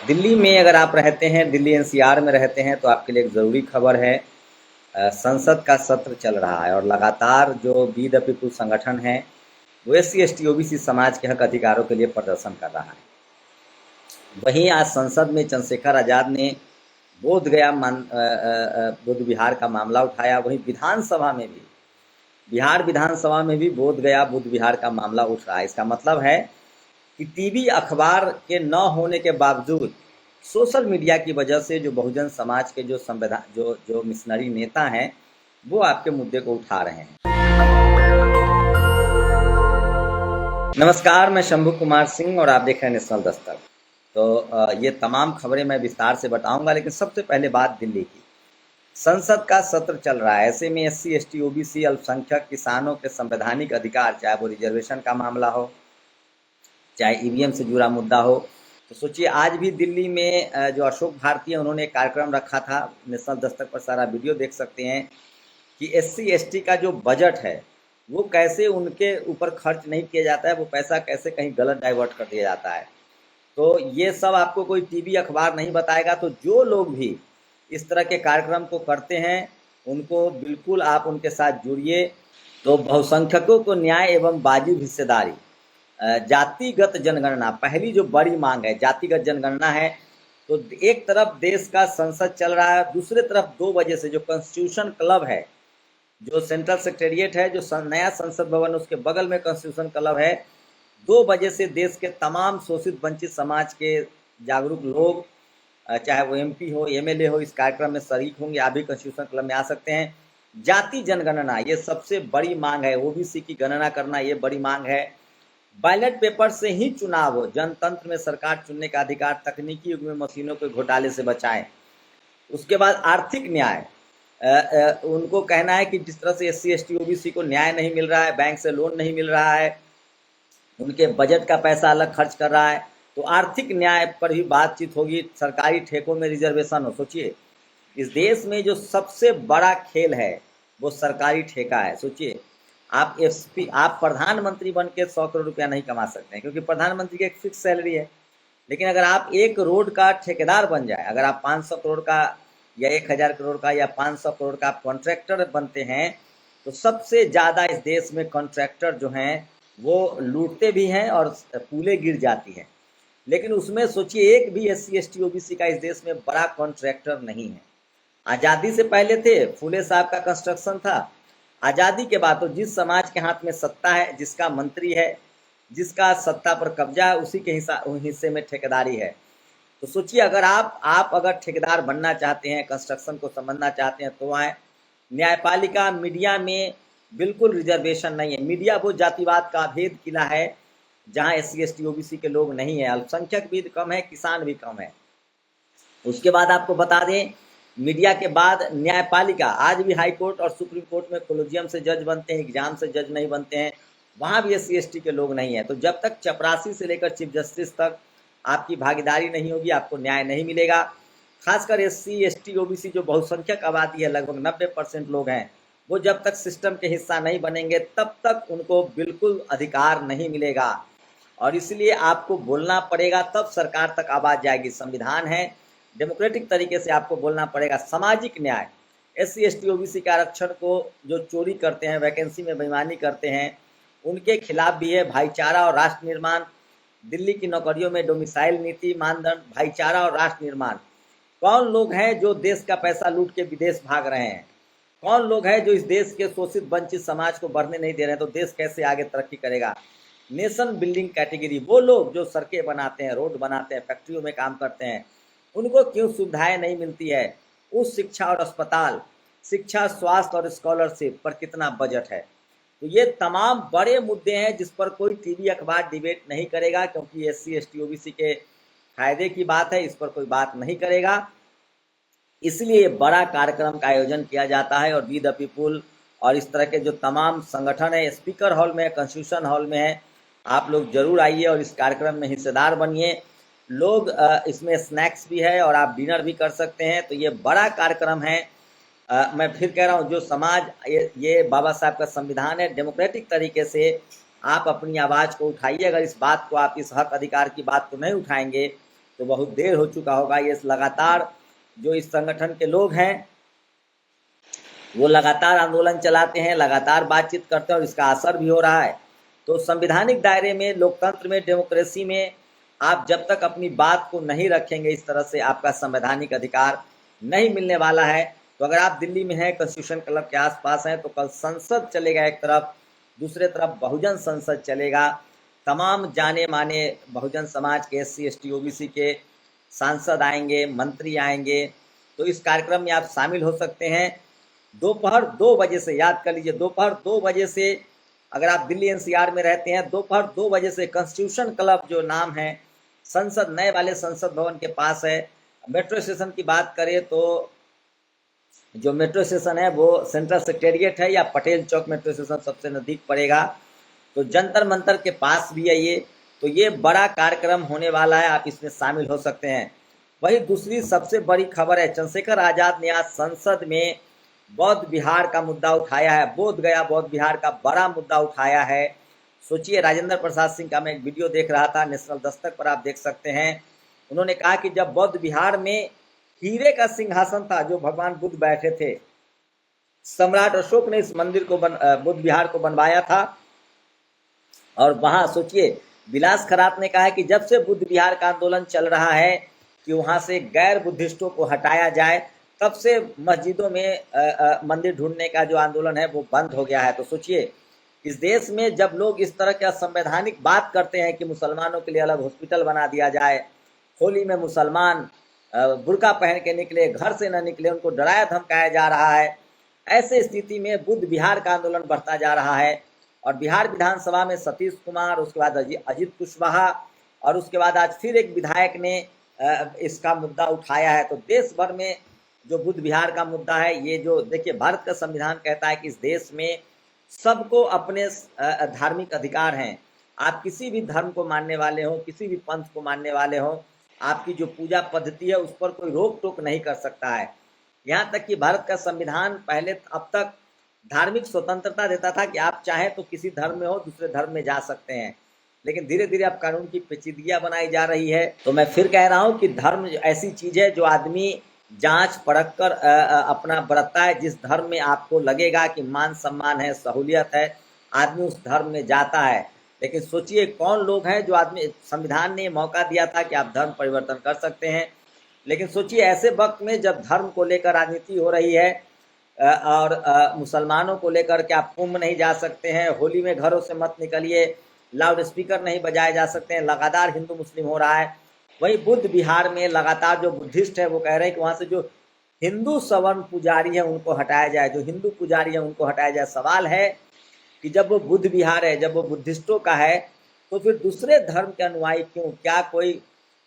दिल्ली में अगर आप रहते हैं, दिल्ली एनसीआर में रहते हैं, तो आपके लिए एक ज़रूरी खबर है। संसद का सत्र चल रहा है और लगातार जो वी द पीपुल संगठन है वो एससी एसटी ओबीसी समाज के हक अधिकारों के लिए प्रदर्शन कर रहा है। वहीं आज संसद में चंद्रशेखर आज़ाद ने बोध गया बुद्ध विहार का मामला उठाया। वहीं विधानसभा में भी, बिहार विधानसभा में भी बोध गया बुद्ध विहार का मामला उठ रहा है। इसका मतलब है कि टीवी अखबार के न होने के बावजूद सोशल मीडिया की वजह से जो बहुजन समाज के जो संविधान जो मिशनरी नेता हैं वो आपके मुद्दे को उठा रहे हैं। नमस्कार, मैं शंभू कुमार सिंह और आप देख रहे हैं नेशनल दस्तक। तो ये तमाम खबरें मैं विस्तार से बताऊंगा, लेकिन सबसे पहले बात दिल्ली की। संसद का सत्र चल रहा है, ऐसे में एससी एसटी ओबीसी अल्पसंख्यक किसानों के संवैधानिक अधिकार, चाहे वो रिजर्वेशन का मामला हो, चाहे ईवीएम से जुड़ा मुद्दा हो। तो सोचिए, आज भी दिल्ली में जो अशोक भारती है उन्होंने एक कार्यक्रम रखा था। नेशनल दस्तक पर सारा वीडियो देख सकते हैं कि एससी एसटी का जो बजट है वो कैसे उनके ऊपर खर्च नहीं किया जाता है, वो पैसा कैसे कहीं गलत डाइवर्ट कर दिया जाता है। तो ये सब आपको कोई टीवी अखबार नहीं बताएगा। तो जो लोग भी इस तरह के कार्यक्रम को करते हैं उनको बिल्कुल आप उनके साथ जुड़िए। तो बहुसंख्यकों को न्याय एवं वाजिब हिस्सेदारी, जातिगत जनगणना पहली जो बड़ी मांग है, जातिगत जनगणना है। तो एक तरफ देश का संसद चल रहा है, दूसरे तरफ 2 बजे से जो कॉन्स्टिट्यूशन क्लब है, जो सेंट्रल सेक्रेटरिएट है, जो नया संसद भवन उसके बगल में कॉन्स्टिट्यूशन क्लब है, 2 बजे से देश के तमाम शोषित वंचित समाज के जागरूक लोग, चाहे वो एमपी हो एमएलए हो, इस कार्यक्रम में शरीक होंगे। आप भी कॉन्स्टिट्यूशन क्लब में आ सकते हैं। जाति जनगणना ये सबसे बड़ी मांग है, ओबीसी की गणना करना ये बड़ी मांग है। बैलेट पेपर से ही चुनाव हो, जनतंत्र में सरकार चुनने का अधिकार, तकनीकी युग में मशीनों के घोटाले से बचाएं। उसके बाद आर्थिक न्याय, उनको कहना है कि जिस तरह से एससी एसटी ओबीसी को न्याय नहीं मिल रहा है, बैंक से लोन नहीं मिल रहा है, उनके बजट का पैसा अलग खर्च कर रहा है, तो आर्थिक न्याय पर भी बातचीत होगी। सरकारी ठेकों में रिजर्वेशन हो। सोचिए, इस देश में जो सबसे बड़ा खेल है वो सरकारी ठेका है। सोचिए, आप प्रधानमंत्री बन के 100 करोड़ रुपया नहीं कमा सकते हैं, क्योंकि प्रधानमंत्री की एक फिक्स सैलरी है। लेकिन अगर आप एक रोड का ठेकेदार बन जाए, अगर आप 500 करोड़ का या 1000 करोड़ का या 500 करोड़ का कॉन्ट्रैक्टर बनते हैं, तो सबसे ज़्यादा इस देश में कॉन्ट्रैक्टर जो हैं वो लूटते भी हैं और पुलें गिर जाती हैं। लेकिन उसमें सोचिए, एक भी एससी एसटी ओबीसी का इस देश में बड़ा कॉन्ट्रैक्टर नहीं है। आज़ादी से पहले थे, फूले साहब का कंस्ट्रक्शन था। आज़ादी के बाद तो जिस समाज के हाथ में सत्ता है, जिसका मंत्री है, जिसका सत्ता पर कब्जा है, उसी के हिस्से में ठेकेदारी है। तो सोचिए, अगर आप अगर ठेकेदार बनना चाहते हैं, कंस्ट्रक्शन को समझना चाहते हैं, तो आए। न्यायपालिका, मीडिया में बिल्कुल रिजर्वेशन नहीं है। मीडिया वो जातिवाद का अभेद किला है जहां एससी एसटी ओबीसी के लोग नहीं है, अल्पसंख्यक भी कम है, किसान भी कम है। उसके बाद आपको बता दें, मीडिया के बाद न्यायपालिका, आज भी हाई कोर्ट और सुप्रीम कोर्ट में कोलोजियम से जज बनते हैं, एग्जाम से जज नहीं बनते हैं, वहाँ भी एससी एसटी के लोग नहीं हैं। तो जब तक चपरासी से लेकर चीफ जस्टिस तक आपकी भागीदारी नहीं होगी, आपको न्याय नहीं मिलेगा। खासकर एससी एसटी ओबीसी जो बहुसंख्यक आबादी है, लगभग 90% लोग हैं, वो जब तक सिस्टम के हिस्सा नहीं बनेंगे तब तक उनको बिल्कुल अधिकार नहीं मिलेगा। और इसलिए आपको बोलना पड़ेगा, तब सरकार तक आवाज़ जाएगी। संविधान है, डेमोक्रेटिक तरीके से आपको बोलना पड़ेगा। सामाजिक न्याय, एससी एसटी ओबीसी के आरक्षण को जो चोरी करते हैं, वैकेंसी में बेईमानी करते हैं, उनके खिलाफ भी है। भाईचारा और राष्ट्र निर्माण, दिल्ली की नौकरियों में डोमिसाइल नीति, मानदंड, भाईचारा और राष्ट्र निर्माण। कौन लोग हैं जो देश का पैसा लूट के विदेश भाग रहे हैं? कौन लोग हैं जो इस देश के शोषित वंचित समाज को बढ़ने नहीं दे रहे हैं? तो देश कैसे आगे तरक्की करेगा? नेशन बिल्डिंग कैटेगरी, वो लोग जो सड़कें बनाते हैं, रोड बनाते हैं, फैक्ट्रियों में काम करते हैं, उनको क्यों सुविधाएं नहीं मिलती है? उस शिक्षा और अस्पताल, शिक्षा, स्वास्थ्य और स्कॉलरशिप पर कितना बजट है? तो ये तमाम बड़े मुद्दे हैं जिस पर कोई टीवी अखबार डिबेट नहीं करेगा, क्योंकि एससी एसटी ओबीसी के फायदे की बात है, इस पर कोई बात नहीं करेगा। इसलिए बड़ा कार्यक्रम का आयोजन किया जाता है। और वी द पीपुल और इस तरह के जो तमाम संगठन है, स्पीकर हॉल में है, कॉन्स्टिट्यूशन हॉल में है, आप लोग जरूर आइए और इस कार्यक्रम में हिस्सेदार बनिए। लोग इसमें स्नैक्स भी है और आप डिनर भी कर सकते हैं। तो ये बड़ा कार्यक्रम है। मैं फिर कह रहा हूँ, जो समाज, ये बाबा साहब का संविधान है, डेमोक्रेटिक तरीके से आप अपनी आवाज़ को उठाइए। अगर इस बात को, आप इस हक अधिकार की बात को नहीं उठाएंगे तो बहुत देर हो चुका होगा। ये लगातार जो इस संगठन के लोग हैं वो लगातार आंदोलन चलाते हैं, लगातार बातचीत करते हैं और इसका असर भी हो रहा है। तो संवैधानिक दायरे में, लोकतंत्र में, डेमोक्रेसी में आप जब तक अपनी बात को नहीं रखेंगे इस तरह से, आपका संवैधानिक अधिकार नहीं मिलने वाला है। तो अगर आप दिल्ली में हैं, कॉन्स्टिट्यूशन क्लब के आसपास हैं, तो कल संसद चलेगा एक तरफ, दूसरे तरफ बहुजन संसद चलेगा। तमाम जाने माने बहुजन समाज के SC ST OBC के सांसद आएंगे, मंत्री आएंगे। तो इस कार्यक्रम में आप शामिल हो सकते हैं। दोपहर 2 बजे से, याद कर लीजिए, दोपहर 2 बजे से, अगर आप दिल्ली NCR में रहते हैं, दोपहर 2 बजे से कॉन्स्टिट्यूशन क्लब जो नाम है, संसद, नए वाले संसद भवन के पास है। मेट्रो स्टेशन की बात करें तो जो मेट्रो स्टेशन है वो सेंट्रल सेक्रेटेरिएट है या पटेल चौक मेट्रो स्टेशन सबसे नज़दीक पड़ेगा। तो जंतर मंतर के पास भी है ये। तो ये बड़ा कार्यक्रम होने वाला है, आप इसमें शामिल हो सकते हैं। वही दूसरी सबसे बड़ी खबर है, चंद्रशेखर आज़ाद ने आज संसद में बौद्ध विहार का मुद्दा उठाया है। बोध गया बौद्ध विहार का बड़ा मुद्दा उठाया है। सोचिए, राजेंद्र प्रसाद सिंह का मैं एक वीडियो देख रहा था, नेशनल दस्तक पर आप देख सकते हैं। उन्होंने कहा कि जब बौद्ध विहार में हीरे का सिंहासन था जो भगवान बुद्ध बैठे थे, सम्राट अशोक ने इस मंदिर को बुद्ध विहार को बनवाया था। और वहाँ सोचिए, विलास खरात ने कहा है कि जब से बुद्ध विहार का आंदोलन चल रहा है कि वहाँ से गैर बुद्धिस्टों को हटाया जाए, तब से मस्जिदों में मंदिर ढूंढने का जो आंदोलन है वो बंद हो गया है। तो सोचिए, इस देश में जब लोग इस तरह के असंवैधानिक बात करते हैं कि मुसलमानों के लिए अलग हॉस्पिटल बना दिया जाए, होली में मुसलमान बुर्का पहन के निकले, घर से न निकले, उनको डराया धमकाया जा रहा है, ऐसे स्थिति में बुद्ध विहार का आंदोलन बढ़ता जा रहा है। और बिहार विधानसभा में सतीश कुमार, उसके बाद अजित कुशवाहा और उसके बाद आज फिर एक विधायक ने इसका मुद्दा उठाया है। तो देश भर में जो बुद्ध विहार का मुद्दा है, ये जो देखिए, भारत का संविधान कहता है कि इस देश में सबको अपने धार्मिक अधिकार हैं। आप किसी भी धर्म को मानने वाले हो, किसी भी पंथ को मानने वाले हो, आपकी जो पूजा पद्धति है उस पर कोई रोक टोक नहीं कर सकता है। यहाँ तक कि भारत का संविधान पहले अब तक धार्मिक स्वतंत्रता देता था कि आप चाहें तो किसी धर्म में हो, दूसरे धर्म में जा सकते हैं। लेकिन धीरे धीरे अब कानून की पेचीदगियां बनाई जा रही है। तो मैं फिर कह रहा हूँ कि धर्म ऐसी चीज़ है जो आदमी जांच परख कर अपना बरतता है। जिस धर्म में आपको लगेगा कि मान सम्मान है, सहूलियत है, आदमी उस धर्म में जाता है। लेकिन सोचिए, कौन लोग हैं जो आदमी, संविधान ने मौका दिया था कि आप धर्म परिवर्तन कर सकते हैं। लेकिन सोचिए, ऐसे वक्त में जब धर्म को लेकर राजनीति हो रही है और मुसलमानों को लेकर के आप कुंभ नहीं जा सकते हैं, होली में घरों से मत निकलिए, लाउड स्पीकर नहीं बजाए जा सकते हैं, लगातार हिंदू मुस्लिम हो रहा है। वही बुद्ध विहार में लगातार जो बुद्धिस्ट है वो कह रहे हैं कि वहाँ से जो हिंदू सवर्ण पुजारी है उनको हटाया जाए, जो हिंदू पुजारी है उनको हटाया जाए। सवाल है कि जब वो बुद्ध विहार है, जब वो बुद्धिस्टों का है, तो फिर दूसरे धर्म के अनुयायी क्यों? क्या कोई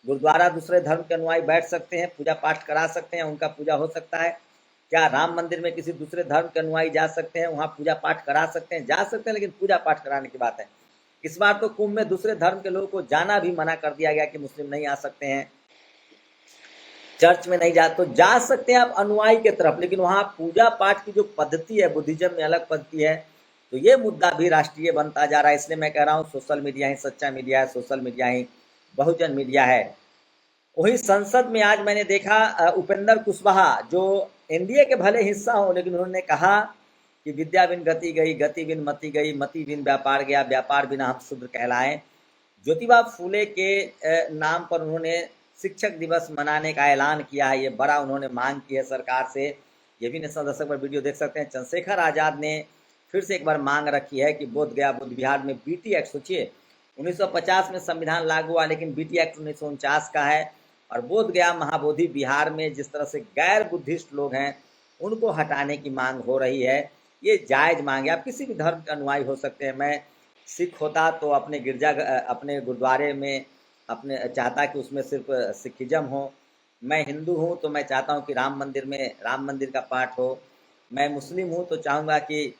गुरुद्वारा दूसरे धर्म के अनुयायी बैठ सकते हैं, पूजा पाठ करा सकते हैं, उनका पूजा हो सकता है? क्या राम मंदिर में किसी दूसरे धर्म के अनुयायी जा सकते हैं, वहाँ पूजा पाठ करा सकते हैं? जा सकते हैं, लेकिन पूजा पाठ कराने की बात है। इस बार तो कुंभ में दूसरे धर्म के लोगों को जाना भी मना कर दिया गया कि मुस्लिम नहीं आ सकते हैं, चर्च में नहीं जा, तो जा सकते हैं आप अनुयायी के तरफ, लेकिन वहाँ पूजा पाठ की जो पद्धति है, बुद्धिज्म में अलग पद्धति है। तो ये मुद्दा भी राष्ट्रीय बनता जा रहा है। इसलिए मैं कह रहा हूँ, सोशल मीडिया ही सच्चा मीडिया है, सोशल मीडिया ही बहुजन मीडिया है। वही संसद में आज मैंने देखा उपेंद्र कुशवाहा, जो एनडीए के भले हिस्सा हो, लेकिन उन्होंने कहा कि विद्या बिन गति गई, गति बिन मति गई, मति बिन व्यापार गया, व्यापार बिना हम शूद्र कहलाएं। ज्योतिबा फूले के नाम पर उन्होंने शिक्षक दिवस मनाने का ऐलान किया है। ये बड़ा उन्होंने मांग की है सरकार से। ये भी नेशनल दस्तक पर वीडियो देख सकते हैं। चंद्रशेखर आज़ाद ने फिर से एक बार मांग रखी है कि बोध गया बुद्ध विहार में BT एक्ट, सोचिए 1950 में संविधान लागू हुआ, लेकिन BT एक्ट 1949 का है। और बोध गया महाबोधि विहार में जिस तरह से गैर बुद्धिस्ट लोग हैं उनको हटाने की मांग हो रही है। ये जायज़ मांग है। आप किसी भी धर्म के अनुयायी हो सकते हैं। मैं सिख होता तो अपने अपने गुरुद्वारे में अपने चाहता कि उसमें सिर्फ सिखिज्म हो। मैं हिंदू हूँ तो मैं चाहता हूँ कि राम मंदिर में राम मंदिर का पाठ हो। मैं मुस्लिम हूँ तो चाहूँगा कि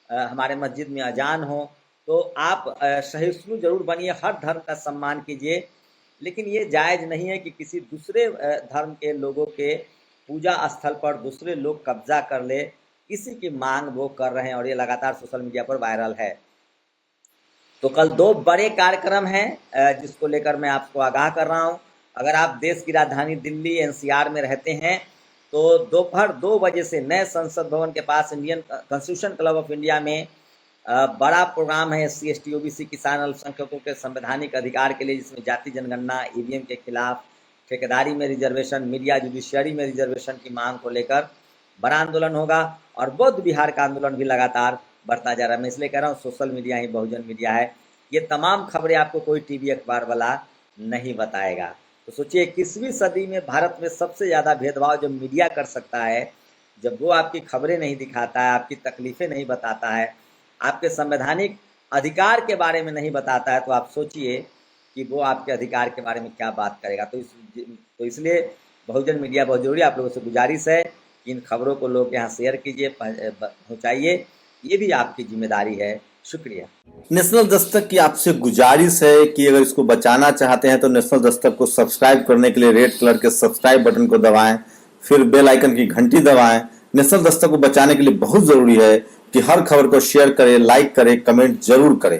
हमारे मस्जिद में अजान हो। तो आप सहिष्णु जरूर बनिए, हर धर्म का सम्मान कीजिए, लेकिन ये जायज़ नहीं है कि किसी दूसरे धर्म के लोगों के पूजा स्थल पर दूसरे लोग कब्जा कर ले। इसी की मांग वो कर रहे हैं और ये लगातार सोशल मीडिया पर वायरल है। तो कल 2 बड़े कार्यक्रम हैं जिसको लेकर मैं आपको आगाह कर रहा हूँ। अगर आप देश की राजधानी दिल्ली एनसीआर में रहते हैं तो दोपहर 2 बजे से नए संसद भवन के पास Indian constitution club of India में बड़ा प्रोग्राम है SC ST OBC किसान अल्पसंख्यकों के संवैधानिक अधिकार के लिए, जिसमें जाति जनगणना, EVM के खिलाफ, ठेकेदारी में रिजर्वेशन, मीडिया जुडिशियरी में रिजर्वेशन की मांग को लेकर बड़ा आंदोलन होगा। और बौद्ध बिहार का आंदोलन भी लगातार बढ़ता जा रहा है। मैं इसलिए कह रहा हूँ सोशल मीडिया ही बहुजन मीडिया है। ये तमाम खबरें आपको कोई टीवी अखबार वाला नहीं बताएगा। तो सोचिए 21वीं सदी में भारत में सबसे ज़्यादा भेदभाव जब मीडिया कर सकता है, जब वो आपकी खबरें नहीं दिखाता है, आपकी तकलीफ़ें नहीं बताता है, आपके संवैधानिक अधिकार के बारे में नहीं बताता है, तो आप सोचिए कि वो आपके अधिकार के बारे में क्या बात करेगा। तो इसलिए बहुजन मीडिया बहुत जरूरी है। आप लोगों से गुजारिश है कि इन खबरों को लोग यहाँ शेयर कीजिए, पहुँचाइए, ये भी आपकी जिम्मेदारी है। शुक्रिया। नेशनल दस्तक की आपसे गुजारिश है कि अगर इसको बचाना चाहते हैं तो नेशनल दस्तक को सब्सक्राइब करने के लिए रेड कलर के सब्सक्राइब बटन को दबाएं, फिर बेल आइकन की घंटी दबाएं। नेशनल दस्तक को बचाने के लिए बहुत जरूरी है कि हर खबर को शेयर करें, लाइक करें, कमेंट जरूर करें।